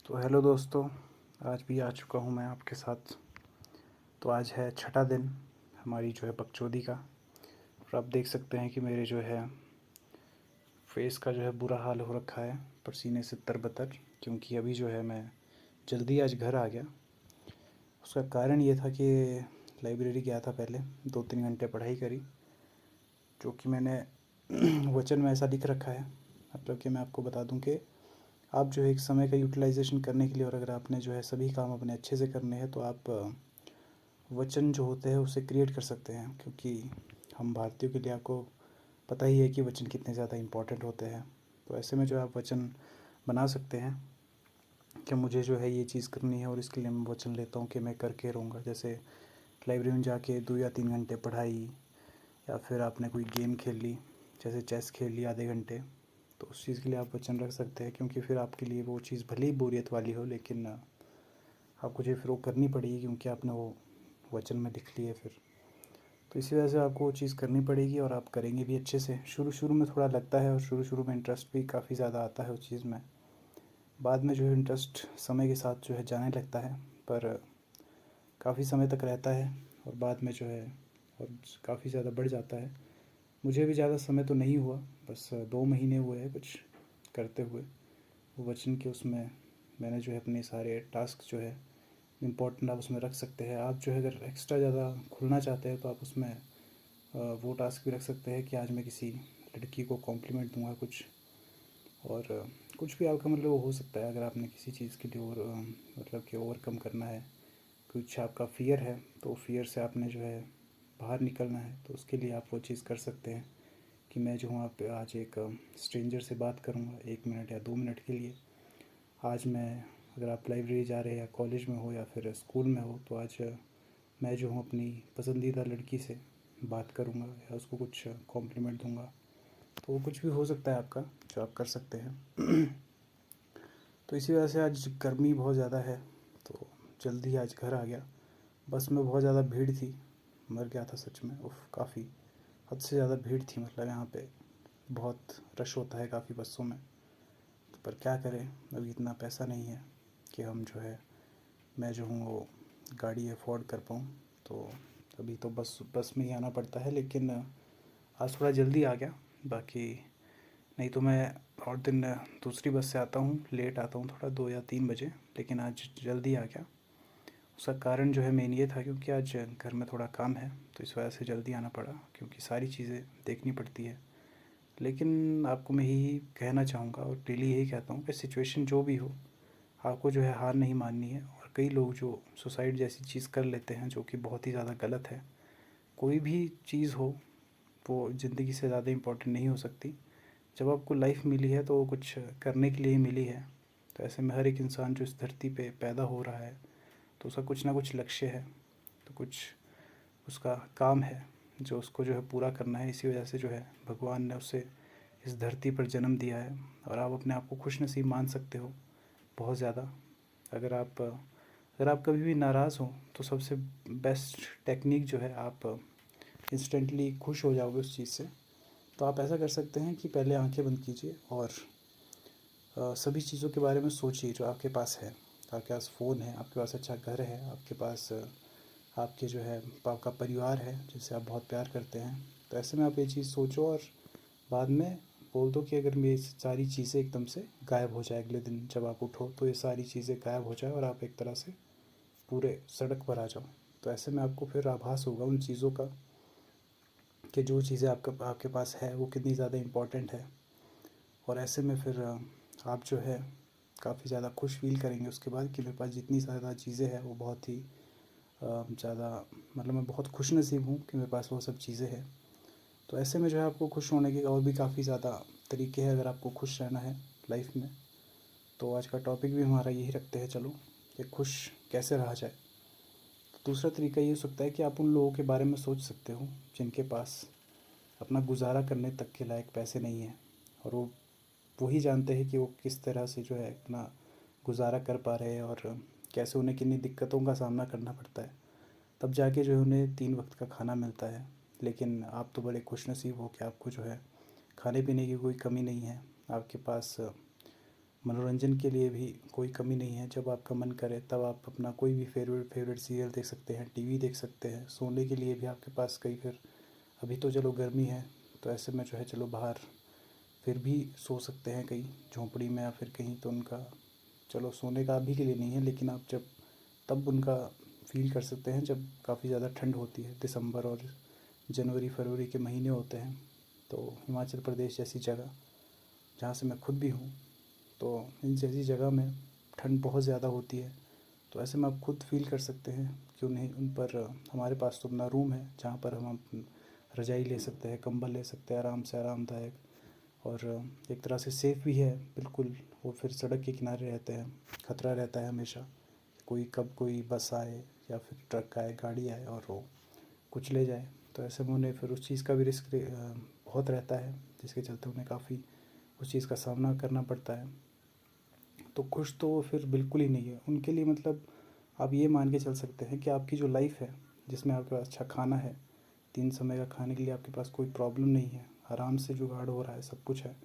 तो हेलो दोस्तों, आज भी आ चुका हूँ मैं आपके साथ। तो आज है छठा दिन हमारी जो है बकचोदी का। और आप देख सकते हैं कि मेरे जो है फेस का जो है बुरा हाल हो रखा है, पसीने से तरबतर। क्योंकि अभी जो है मैं जल्दी आज घर आ गया। उसका कारण ये था कि लाइब्रेरी गया था, पहले 2-3 घंटे पढ़ाई करी, जो कि मैंने वचन में ऐसा लिख रखा है। मतलब कि मैं आपको बता दूं कि आप जो है एक समय का यूटिलाइजेशन करने के लिए, और अगर आपने जो है सभी काम अपने अच्छे से करने हैं, तो आप वचन जो होते हैं उसे क्रिएट कर सकते हैं। क्योंकि हम भारतीयों के लिए आपको पता ही है कि वचन कितने ज़्यादा इम्पोर्टेंट होते हैं। तो ऐसे में जो आप वचन बना सकते हैं कि मुझे जो है ये चीज़ करनी है, और इसके लिए मैं वचन लेता हूँ कि मैं करके रहूँगा। जैसे लाइब्रेरी में जाके 2 या 3 घंटे पढ़ाई, या फिर आपने कोई गेम खेल ली, जैसे चेस खेल ली आधे घंटे, तो उस चीज़ के लिए आप वचन रख सकते हैं। क्योंकि फिर आपके लिए वो चीज़ भले ही बोरियत वाली हो, लेकिन आपको जो फिर वो करनी पड़ेगी, क्योंकि आपने वो वचन में लिख ली है फिर। तो इसी वजह से आपको वो चीज़ करनी पड़ेगी, और आप करेंगे भी अच्छे से। शुरू शुरू में थोड़ा लगता है, और शुरू शुरू में इंटरेस्ट भी काफ़ी ज़्यादा आता है उस चीज़ में। बाद में जो है इंटरेस्ट समय के साथ जो है जाने लगता है, पर काफ़ी समय तक रहता है, और बाद में जो है और काफ़ी ज़्यादा बढ़ जाता है। मुझे भी ज़्यादा समय तो नहीं हुआ, बस 2 महीने हुए हैं कुछ करते हुए। वो वचन के उसमें मैंने जो है अपने सारे टास्क जो है इम्पोर्टेंट आप उसमें रख सकते हैं। आप जो है अगर एक्स्ट्रा ज़्यादा खुलना चाहते हैं, तो आप उसमें वो टास्क भी रख सकते हैं कि आज मैं किसी लड़की को कॉम्प्लीमेंट दूंगा कुछ। और कुछ भी आपका मतलब वो हो सकता है। अगर आपने किसी चीज़ के लिए मतलब कि ओवरकम करना है, कुछ आपका फ़ियर है, तो फ़ियर से आपने जो है बाहर निकलना है, तो उसके लिए आप वो चीज़ कर सकते हैं कि मैं जो हूँ आप आज एक स्ट्रेंजर से बात करूँगा 1 मिनट या 2 मिनट के लिए। आज मैं, अगर आप लाइब्रेरी जा रहे हैं या कॉलेज में हो या फिर स्कूल में हो, तो आज मैं जो हूँ अपनी पसंदीदा लड़की से बात करूँगा, या उसको कुछ कॉम्प्लीमेंट दूँगा। तो वो कुछ भी हो सकता है आपका, जो आप कर सकते हैं। तो इसी वजह से आज गर्मी बहुत ज़्यादा है, तो जल्दी आज घर आ गया। बस में बहुत ज़्यादा भीड़ थी, मर गया था सच में। उफ, काफ़ी हद से ज़्यादा भीड़ थी। मतलब यहाँ पे बहुत रश होता है काफ़ी बसों में। तो पर क्या करें, अभी इतना पैसा नहीं है कि हम जो है, मैं जो हूँ वो गाड़ी अफोर्ड कर पाऊँ। तो अभी तो बस बस में ही आना पड़ता है। लेकिन आज थोड़ा जल्दी आ गया। बाकी नहीं तो मैं और दिन दूसरी बस से आता हूँ, लेट आता हूँ थोड़ा, 2 या 3 बजे। लेकिन आज जल्दी आ गया। उसका कारण जो है मेन ये था, क्योंकि आज घर में थोड़ा काम है, तो इस वजह से जल्दी आना पड़ा, क्योंकि सारी चीज़ें देखनी पड़ती है। लेकिन आपको मैं यही कहना चाहूँगा, और डेली यही कहता हूँ कि सिचुएशन जो भी हो, आपको जो है हार नहीं माननी है। और कई लोग जो सुसाइड जैसी चीज़ कर लेते हैं, जो कि बहुत ही ज़्यादा गलत है। कोई भी चीज़ हो, वो ज़िंदगी से ज़्यादा इम्पोर्टेंट नहीं हो सकती। जब आपको लाइफ मिली है, तो वो कुछ करने के लिए ही मिली है। तो ऐसे में हर एक इंसान जो इस धरती पे पैदा हो रहा है, तो उसका कुछ ना कुछ लक्ष्य है, तो कुछ उसका काम है जो उसको जो है पूरा करना है। इसी वजह से जो है भगवान ने उसे इस धरती पर जन्म दिया है। और आप अपने आप को खुश नसीब मान सकते हो बहुत ज़्यादा। अगर आप कभी भी नाराज़ हो, तो सबसे बेस्ट टेक्निक जो है, आप इंस्टेंटली खुश हो जाओगे उस चीज़ से। तो आप ऐसा कर सकते हैं कि पहले आंखें बंद कीजिए, और सभी चीज़ों के बारे में सोचिए जो आपके पास है। आपके पास फ़ोन है, आपके पास अच्छा घर है, आपके पास आपके जो है आपका परिवार है जिससे आप बहुत प्यार करते हैं। तो ऐसे में आप ये चीज़ सोचो, और बाद में बोल दो कि अगर मेरी सारी चीज़ें एकदम से गायब हो जाए, अगले दिन जब आप उठो तो ये सारी चीज़ें गायब हो जाए, और आप एक तरह से पूरे सड़क पर आ जाओ। तो ऐसे में आपको फिर आभास होगा उन चीज़ों का, कि जो चीज़ें आपके पास है वो कितनी ज़्यादा इम्पोर्टेंट है। और ऐसे में फिर आप जो है काफ़ी ज़्यादा खुश फील करेंगे उसके बाद, कि मेरे पास जितनी ज़्यादा चीज़ें हैं वो बहुत ही ज़्यादा, मतलब मैं बहुत खुश नसीब हूँ कि मेरे पास वो सब चीज़ें हैं। तो ऐसे में जो है आपको खुश होने के और भी काफ़ी ज़्यादा तरीके हैं, अगर आपको खुश रहना है लाइफ में। तो आज का टॉपिक भी हमारा यही रखते हैं, चलो, कि खुश कैसे रहा जाए। तो दूसरा तरीका ये हो सकता है कि आप उन लोगों के बारे में सोच सकते हो जिनके पास अपना गुजारा करने तक के लायक पैसे नहीं हैं, और वही जानते हैं कि वो किस तरह से जो है अपना गुजारा कर पा रहे हैं, और कैसे उन्हें किन्नी दिक्कतों का सामना करना पड़ता है, तब जाके जो है उन्हें 3 वक्त का खाना मिलता है। लेकिन आप तो बड़े खुशनसीब हो कि आपको जो है खाने पीने की कोई कमी नहीं है। आपके पास मनोरंजन के लिए भी कोई कमी नहीं है। जब आपका मन करे तब आप अपना कोई भी फेवरेट सीरियल देख सकते हैं, टीवी देख सकते हैं। सोने के लिए भी आपके पास कई फिर अभी तो चलो गर्मी है तो ऐसे में जो है चलो बाहर फिर भी सो सकते हैं कहीं झोंपड़ी में या फिर कहीं, तो उनका चलो सोने का अभी के लिए नहीं है, लेकिन आप जब तब उनका फील कर सकते हैं जब काफ़ी ज़्यादा ठंड होती है। दिसंबर और जनवरी फरवरी के महीने होते हैं। तो हिमाचल प्रदेश जैसी जगह जहाँ से मैं खुद भी हूँ, तो इन जैसी जगह में ठंड बहुत ज़्यादा होती है। तो ऐसे में आप खुद फील कर सकते हैं, क्यों नहीं उन पर। हमारे पास तो अपना रूम है जहाँ पर हम रज़ाई ले सकते हैं, कंबल ले सकते हैं आराम से, आरामदायक, और एक तरह से सेफ़ भी है बिल्कुल। वो फिर सड़क के किनारे रहते हैं, खतरा रहता है हमेशा, कोई कब कोई बस आए या फिर ट्रक आए, गाड़ी आए और वो कुछ ले जाए। तो ऐसे में उन्हें फिर उस चीज़ का भी रिस्क बहुत रहता है, जिसके चलते उन्हें काफ़ी उस चीज़ का सामना करना पड़ता है। तो खुश तो फिर बिल्कुल ही नहीं है उनके लिए। मतलब आप ये मान के चल सकते हैं कि आपकी जो लाइफ है, जिसमें आपके पास अच्छा खाना है, 3 समय का खाने के लिए आपके पास कोई प्रॉब्लम नहीं है, आराम से जुगाड़ हो रहा है, सब कुछ है।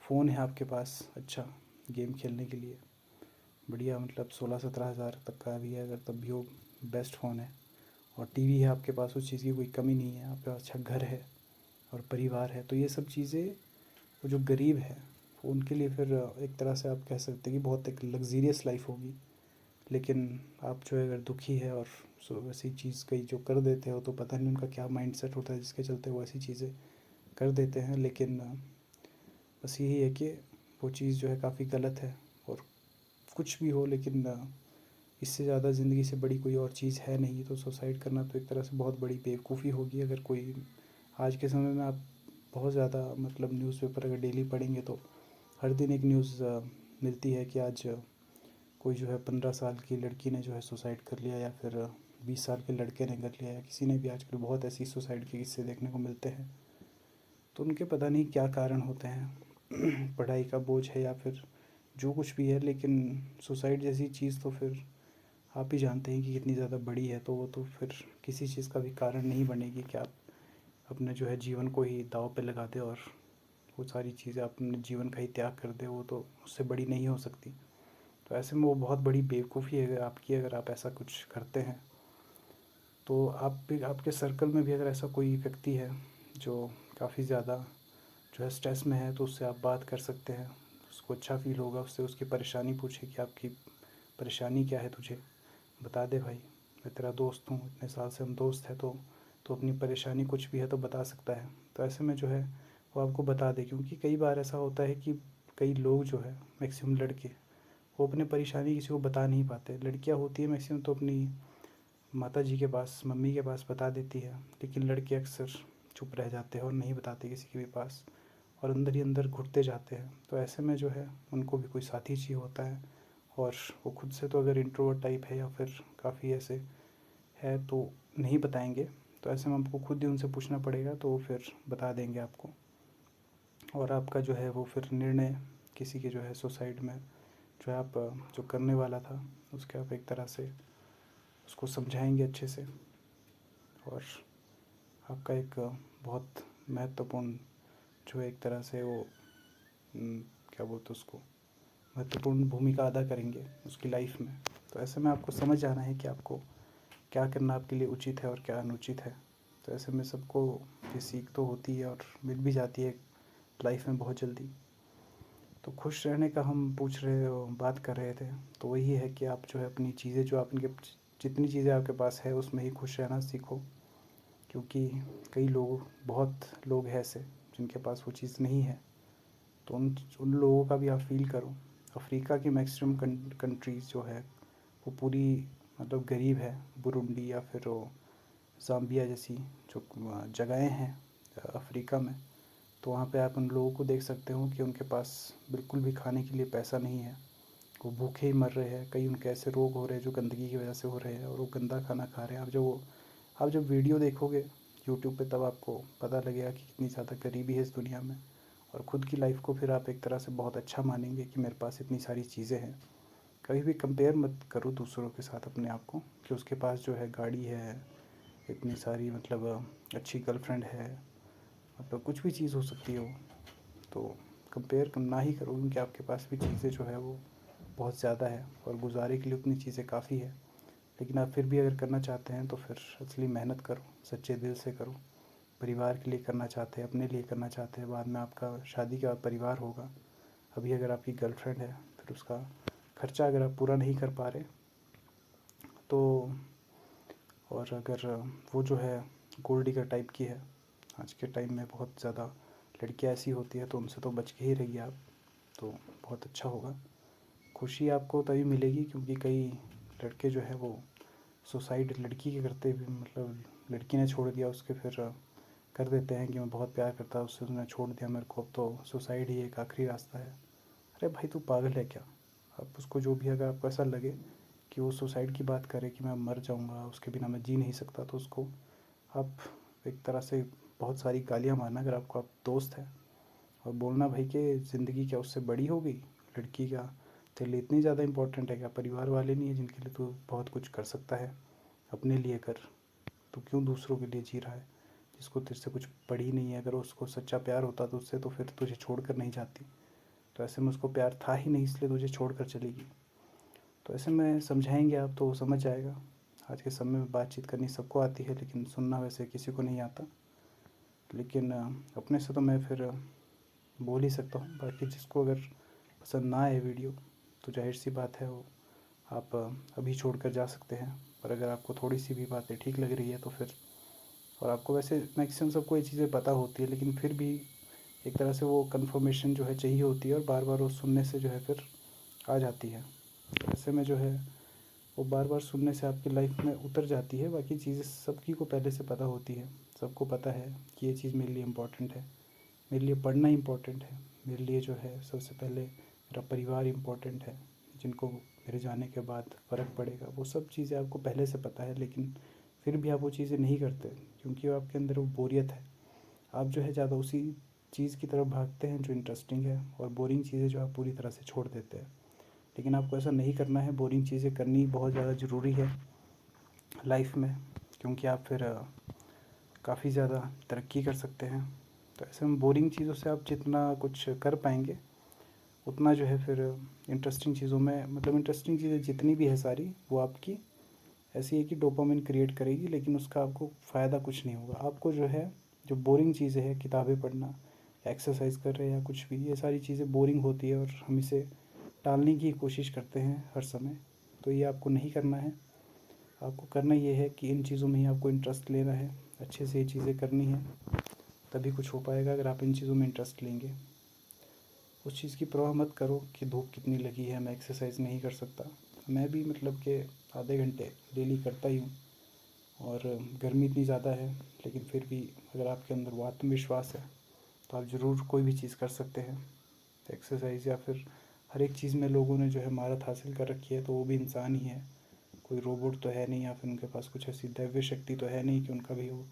फ़ोन है आपके पास अच्छा गेम खेलने के लिए, बढ़िया, मतलब 16-17 हज़ार तक का भी है अगर तब भी वो बेस्ट फ़ोन है। और टीवी है आपके पास, उस चीज़ की कोई कमी नहीं है। आपके पास अच्छा घर है और परिवार है। तो ये सब चीज़ें वो जो गरीब है वो उनके लिए फिर एक तरह से आप कह सकते हैं कि बहुत एक लग्जीरियस लाइफ होगी। लेकिन आप जो है अगर दुखी है और वैसी चीज़ कई जो कर देते हो, तो पता नहीं उनका क्या माइंडसेट होता है जिसके चलते वो ऐसी चीज़ें कर देते हैं। लेकिन बस यही है कि वो चीज़ जो है काफ़ी गलत है। और कुछ भी हो, लेकिन इससे ज़्यादा ज़िंदगी से बड़ी कोई और चीज़ है नहीं। तो सुसाइड करना तो एक तरह से बहुत बड़ी बेवकूफ़ी होगी। अगर कोई आज के समय में आप बहुत ज़्यादा मतलब न्यूज़पेपर अगर डेली पढ़ेंगे तो हर दिन एक न्यूज़ मिलती है कि आज कोई जो है 15 साल की लड़की ने जो है सुसाइड कर लिया, या फिर 20 साल के लड़के ने कर लिया, या किसी ने भी। आजकल बहुत ऐसी सुसाइड के किस्से देखने को मिलते हैं। तो उनके पता नहीं क्या कारण होते हैं पढ़ाई का बोझ है या फिर जो कुछ भी है। लेकिन सुसाइड जैसी चीज़ तो फिर आप ही जानते हैं कि कितनी ज़्यादा बड़ी है। तो वो तो फिर किसी चीज़ का भी कारण नहीं बनेगी कि आप अपने जो है जीवन को ही दाँव पे लगा दें और वो सारी चीज़ें अपने जीवन का ही त्याग कर दें। वो तो उससे बड़ी नहीं हो सकती। तो ऐसे में वो बहुत बड़ी बेवकूफ़ी है आपकी अगर आप ऐसा कुछ करते हैं। तो आप भी, आपके सर्कल में भी अगर ऐसा कोई व्यक्ति है जो काफ़ी ज़्यादा जो है स्ट्रेस में है, तो उससे आप बात कर सकते हैं। उसको अच्छा फ़ील होगा, उससे उसकी परेशानी पूछे कि आपकी परेशानी क्या है, तुझे बता दे भाई, मैं तेरा दोस्त हूँ, इतने साल से हम दोस्त हैं। तो अपनी परेशानी कुछ भी है तो बता सकता है। तो ऐसे में जो है वो आपको बता दे। क्योंकि कई बार ऐसा होता है कि कई लोग जो है, मैक्सिमम लड़के, वो अपनी परेशानी किसी को बता नहीं पाते। लड़कियां होती है मैक्सिमम तो अपनी माता जी के पास, मम्मी के पास बता देती है। लेकिन लड़के अक्सर चुप रह जाते हैं और नहीं बताते किसी के भी पास, और अंदर ही अंदर घुटते जाते हैं। तो ऐसे में जो है उनको भी कोई साथी चाहिए होता है। और वो खुद से तो अगर इंट्रोवर्ट टाइप है या फिर काफ़ी ऐसे है तो नहीं बताएंगे। तो ऐसे में आपको खुद ही उनसे पूछना पड़ेगा, तो वो फिर बता देंगे आपको। और आपका जो है वो फिर निर्णय किसी के जो है सुसाइड में जो है आप जो करने वाला था उसके आप एक तरह से उसको समझाएंगे अच्छे से। और आपका एक बहुत महत्वपूर्ण जो है एक तरह से वो क्या बोलते उसको, महत्वपूर्ण भूमिका अदा करेंगे उसकी लाइफ में। तो ऐसे में आपको समझ आना है कि आपको क्या करना आपके लिए उचित है और क्या अनुचित है। तो ऐसे में सबको ये सीख तो होती है और मिल भी जाती है लाइफ में बहुत जल्दी। तो खुश रहने का हम पूछ रहे हो, बात कर रहे थे। तो वही है कि आप जो है अपनी चीज़ें जो आप इनके जितनी चीज़ें आपके पास है उसमें ही खुश रहना सीखो। क्योंकि कई लोग, बहुत लोग हैं ऐसे जिनके पास वो चीज़ नहीं है। तो उन उन लोगों का भी आप फील करो। अफ्रीका की मैक्सिमम कंट्रीज़ जो है वो पूरी मतलब गरीब है। बुरुंडी या फिर वो ज़ाम्बिया जैसी जो जगहें हैं अफ्रीका में, तो वहाँ पे आप उन लोगों को देख सकते हो कि उनके पास बिल्कुल भी खाने के लिए पैसा नहीं है। वो भूखे ही मर रहे हैं। कई उनके ऐसे रोग हो रहे हैं जो गंदगी की वजह से हो रहे हैं, और वो गंदा खाना खा रहे हैं। आप जब वीडियो देखोगे यूट्यूब पे तब आपको पता लगेगा कि कितनी ज़्यादा गरीबी है इस दुनिया में। और ख़ुद की लाइफ को फिर आप एक तरह से बहुत अच्छा मानेंगे कि मेरे पास इतनी सारी चीज़ें हैं। कभी भी कंपेयर मत करो दूसरों के साथ अपने आप को कि उसके पास जो है गाड़ी है, इतनी सारी मतलब अच्छी गर्लफ्रेंड है, मतलब कुछ भी चीज़ हो सकती है वो। तो कंपेयर ना ही करो, क्योंकि आपके पास भी चीज़ें जो है वो बहुत ज़्यादा है और गुजारे के लिए उतनी चीज़ें काफ़ी है। लेकिन आप फिर भी अगर करना चाहते हैं तो फिर असली मेहनत करो, सच्चे दिल से करो। परिवार के लिए करना चाहते हैं, अपने लिए करना चाहते हैं, बाद में आपका शादी के बाद परिवार होगा। अभी अगर आपकी गर्लफ्रेंड है, फिर उसका खर्चा अगर आप पूरा नहीं कर पा रहे तो, और अगर वो जो है गोल्ड डिगर टाइप की है, आज के टाइम में बहुत ज़्यादा लड़कियाँ ऐसी होती है, तो उनसे तो बच के ही रहिए आप, तो बहुत अच्छा होगा। खुशी आपको तभी मिलेगी क्योंकि कई लड़के जो है वो सुसाइड लड़की के करते भी, मतलब लड़की ने छोड़ दिया उसके, फिर कर देते हैं कि मैं बहुत प्यार करता उससे, उसने छोड़ दिया मेरे को, अब तो सुसाइड ही एक आखिरी रास्ता है। अरे भाई तू पागल है क्या? अब उसको जो भी, अगर आपको ऐसा लगे कि वो सुसाइड की बात करे कि मैं मर जाऊँगा, उसके बिना मैं जी नहीं सकता, तो उसको आप एक तरह से बहुत सारी गालियाँ मारना अगर आपको आप दोस्त है, और बोलना भाई कि ज़िंदगी क्या उससे बड़ी हो गई? लड़की क्या तेरे लिए इतनी ज़्यादा इम्पोर्टेंट है क्या? परिवार वाले नहीं है जिनके लिए तू बहुत कुछ कर सकता है? अपने लिए कर, तू क्यों दूसरों के लिए जी रहा है? जिसको तेरे से कुछ पड़ी नहीं है, अगर उसको सच्चा प्यार होता तो उससे तो फिर तुझे छोड़ कर नहीं जाती। तो ऐसे में उसको प्यार था ही नहीं, इसलिए तुझे छोड़ कर चलेगी। तो ऐसे में समझाएंगे आप तो वो समझ जाएगा। आज के समय में बातचीत करनी सबको आती है, लेकिन सुनना वैसे किसी को नहीं आता। लेकिन अपने से तो मैं फिर बोल ही सकता हूँ। बाकी जिसको अगर पसंद ना आए वीडियो, तो जाहिर सी बात है वो आप अभी छोड़ कर जा सकते हैं। पर अगर आपको थोड़ी सी भी बातें ठीक लग रही है तो फिर, और आपको वैसे मैक्सिमम सबको ये चीज़ें पता होती है, लेकिन फिर भी एक तरह से वो कंफर्मेशन जो है चाहिए होती है, और बार बार वो सुनने से जो है फिर आ जाती है। तो ऐसे में जो है वो बार बार सुनने से आपकी लाइफ में उतर जाती है। बाकी चीज़ें सबकी को पहले से पता होती है, सबको पता है कि ये चीज़ मेरे लिए इम्पोर्टेंट है, मेरे लिए पढ़ना इम्पोर्टेंट है, मेरे लिए जो है सबसे पहले मेरा परिवार इम्पोर्टेंट है, जिनको मेरे जाने के बाद फ़र्क पड़ेगा। वो सब चीज़ें आपको पहले से पता है, लेकिन फिर भी आप वो चीज़ें नहीं करते क्योंकि आपके अंदर वो बोरियत है। आप जो है ज़्यादा उसी चीज़ की तरफ भागते हैं जो इंटरेस्टिंग है, और बोरिंग चीज़ें जो आप पूरी तरह से छोड़ देते हैं। लेकिन आपको ऐसा नहीं करना है, बोरिंग चीज़ें करनी बहुत ज़्यादा ज़रूरी है लाइफ में, क्योंकि आप फिर काफ़ी ज़्यादा तरक्की कर सकते हैं। तो ऐसे में बोरिंग चीज़ों से आप जितना कुछ कर पाएंगे, उतना जो है फिर इंटरेस्टिंग चीज़ों में, मतलब इंटरेस्टिंग चीज़ें जितनी भी है सारी, वो आपकी ऐसी है कि डोपामिन क्रिएट करेगी, लेकिन उसका आपको फ़ायदा कुछ नहीं होगा। आपको जो है, जो बोरिंग चीज़ें हैं, किताबें पढ़ना, एक्सरसाइज कर रहे हैं या कुछ भी, ये सारी चीज़ें बोरिंग होती है और हम इसे टालने की कोशिश करते हैं हर समय। तो ये आपको नहीं करना है। आपको करना ये है कि इन चीज़ों में ही आपको इंटरेस्ट लेना है, अच्छे से ये चीज़ें करनी है, तभी कुछ हो पाएगा अगर आप इन चीज़ों में इंटरेस्ट लेंगे। उस चीज़ की परवाह मत करो कि धूप कितनी लगी है, मैं एक्सरसाइज नहीं कर सकता। मैं भी मतलब कि आधे घंटे डेली करता ही हूँ, और गर्मी इतनी ज़्यादा है, लेकिन फिर भी अगर आपके अंदर वो आत्मविश्वास है तो आप ज़रूर कोई भी चीज़ कर सकते हैं। एक्सरसाइज या फिर हर एक चीज़ में लोगों ने जो है महारत हासिल कर रखी है, तो वो भी इंसान ही है, कोई रोबोट तो है नहीं, या फिर उनके पास कुछ ऐसी दैवीय शक्ति तो है नहीं कि उनका भी वो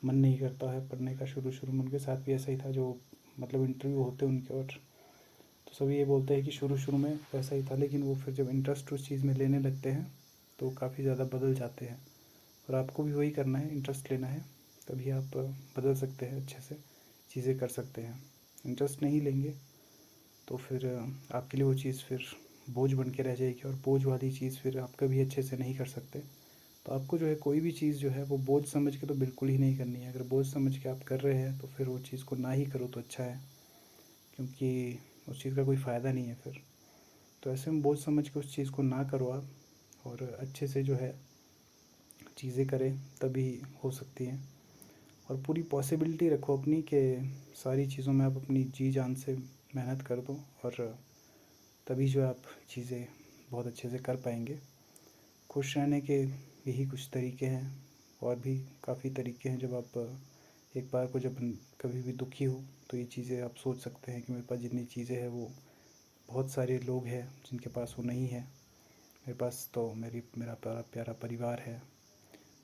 मन नहीं करता है पढ़ने का। शुरू शुरू में उनके साथ भी ऐसा ही था, जो मतलब इंटरव्यू होते उनके, और तो सभी ये बोलते हैं कि शुरू शुरू में वैसा ही था, लेकिन वो फिर जब इंटरेस्ट उस चीज़ में लेने लगते हैं तो काफ़ी ज़्यादा बदल जाते हैं। और आपको भी वही करना है, इंटरेस्ट लेना है, तभी आप बदल सकते हैं, अच्छे से चीज़ें कर सकते हैं। इंटरेस्ट नहीं लेंगे तो फिर आपके लिए वो चीज़ फिर बोझ बन के रह जाएगी, और बोझ वाली चीज़ फिर आप कभी अच्छे से नहीं कर सकते। तो आपको जो है कोई भी चीज़ जो है वो बोझ समझ के तो बिल्कुल ही नहीं करनी है। अगर बोझ समझ के आप कर रहे हैं तो फिर वो चीज़ को ना ही करो तो अच्छा है, क्योंकि उस चीज़ का कोई फ़ायदा नहीं है फिर। तो ऐसे में बोझ समझ के उस चीज़ को ना करो आप, और अच्छे से जो है चीज़ें करें, तभी हो सकती हैं। और पूरी पॉसिबिलिटी रखो अपनी कि सारी चीज़ों में आप अपनी जी जान से मेहनत कर दो, और तभी जो आप चीज़ें बहुत अच्छे से कर पाएंगे। खुश रहने के यही कुछ तरीके हैं, और भी काफ़ी तरीके हैं। जब आप एक बार को जब कभी भी दुखी हो तो ये चीज़ें आप सोच सकते हैं कि मेरे पास जितनी चीज़ें हैं वो, बहुत सारे लोग हैं जिनके पास वो नहीं है। मेरे पास तो मेरा प्यारा प्यारा परिवार है,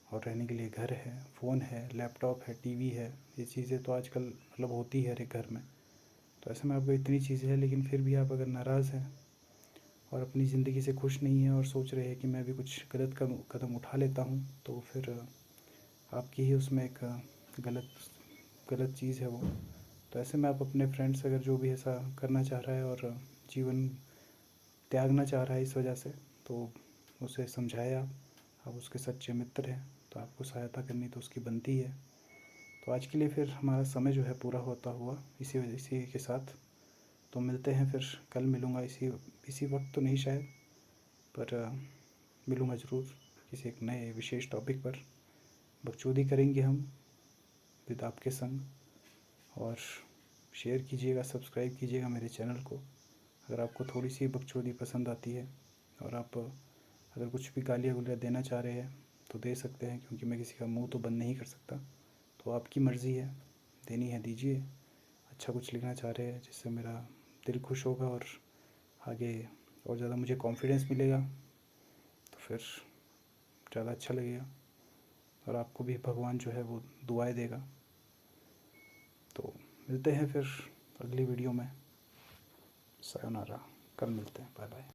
और रहने के लिए घर है, फ़ोन है, लैपटॉप है, टीवी है। ये चीज़ें तो आजकल मतलब होती है हर एक घर में। तो ऐसे में आपको इतनी चीज़ें हैं, लेकिन फिर भी आप अगर नाराज़ हैं और अपनी ज़िंदगी से खुश नहीं हैं, और सोच रहे हैं कि मैं भी कुछ गलत कदम उठा लेता हूँ, तो फिर आपकी ही उसमें एक गलत गलत चीज़ है वो। तो ऐसे में आप अपने फ्रेंड्स अगर जो भी ऐसा करना चाह रहा है और जीवन त्यागना चाह रहा है इस वजह से, तो उसे समझाएं आप उसके सच्चे मित्र हैं, तो आपको सहायता करनी तो उसकी बनती है। तो आज के लिए फिर हमारा समय जो है पूरा होता हुआ इसी के साथ, तो मिलते हैं फिर। कल मिलूँगा इसी वक्त तो नहीं शायद, पर मिलूँगा ज़रूर किसी एक नए विशेष टॉपिक पर। बकचोदी करेंगे हम विद आपके संग। और शेयर कीजिएगा, सब्सक्राइब कीजिएगा मेरे चैनल को अगर आपको थोड़ी सी बकचोदी पसंद आती है। और आप अगर कुछ भी गालियाँ गुलियाँ देना चाह रहे हैं तो दे सकते हैं, क्योंकि मैं किसी का मुंह तो बंद नहीं कर सकता। तो आपकी मर्ज़ी है, देनी है दीजिए। अच्छा कुछ लिखना चाह रहे हैं जिससे मेरा दिल खुश होगा और आगे और ज़्यादा मुझे कॉन्फिडेंस मिलेगा, तो फिर ज़्यादा अच्छा लगेगा और आपको भी भगवान जो है वो दुआएं देगा। तो मिलते हैं फिर अगली वीडियो में। सायोनारा, कल मिलते हैं, बाय बाय।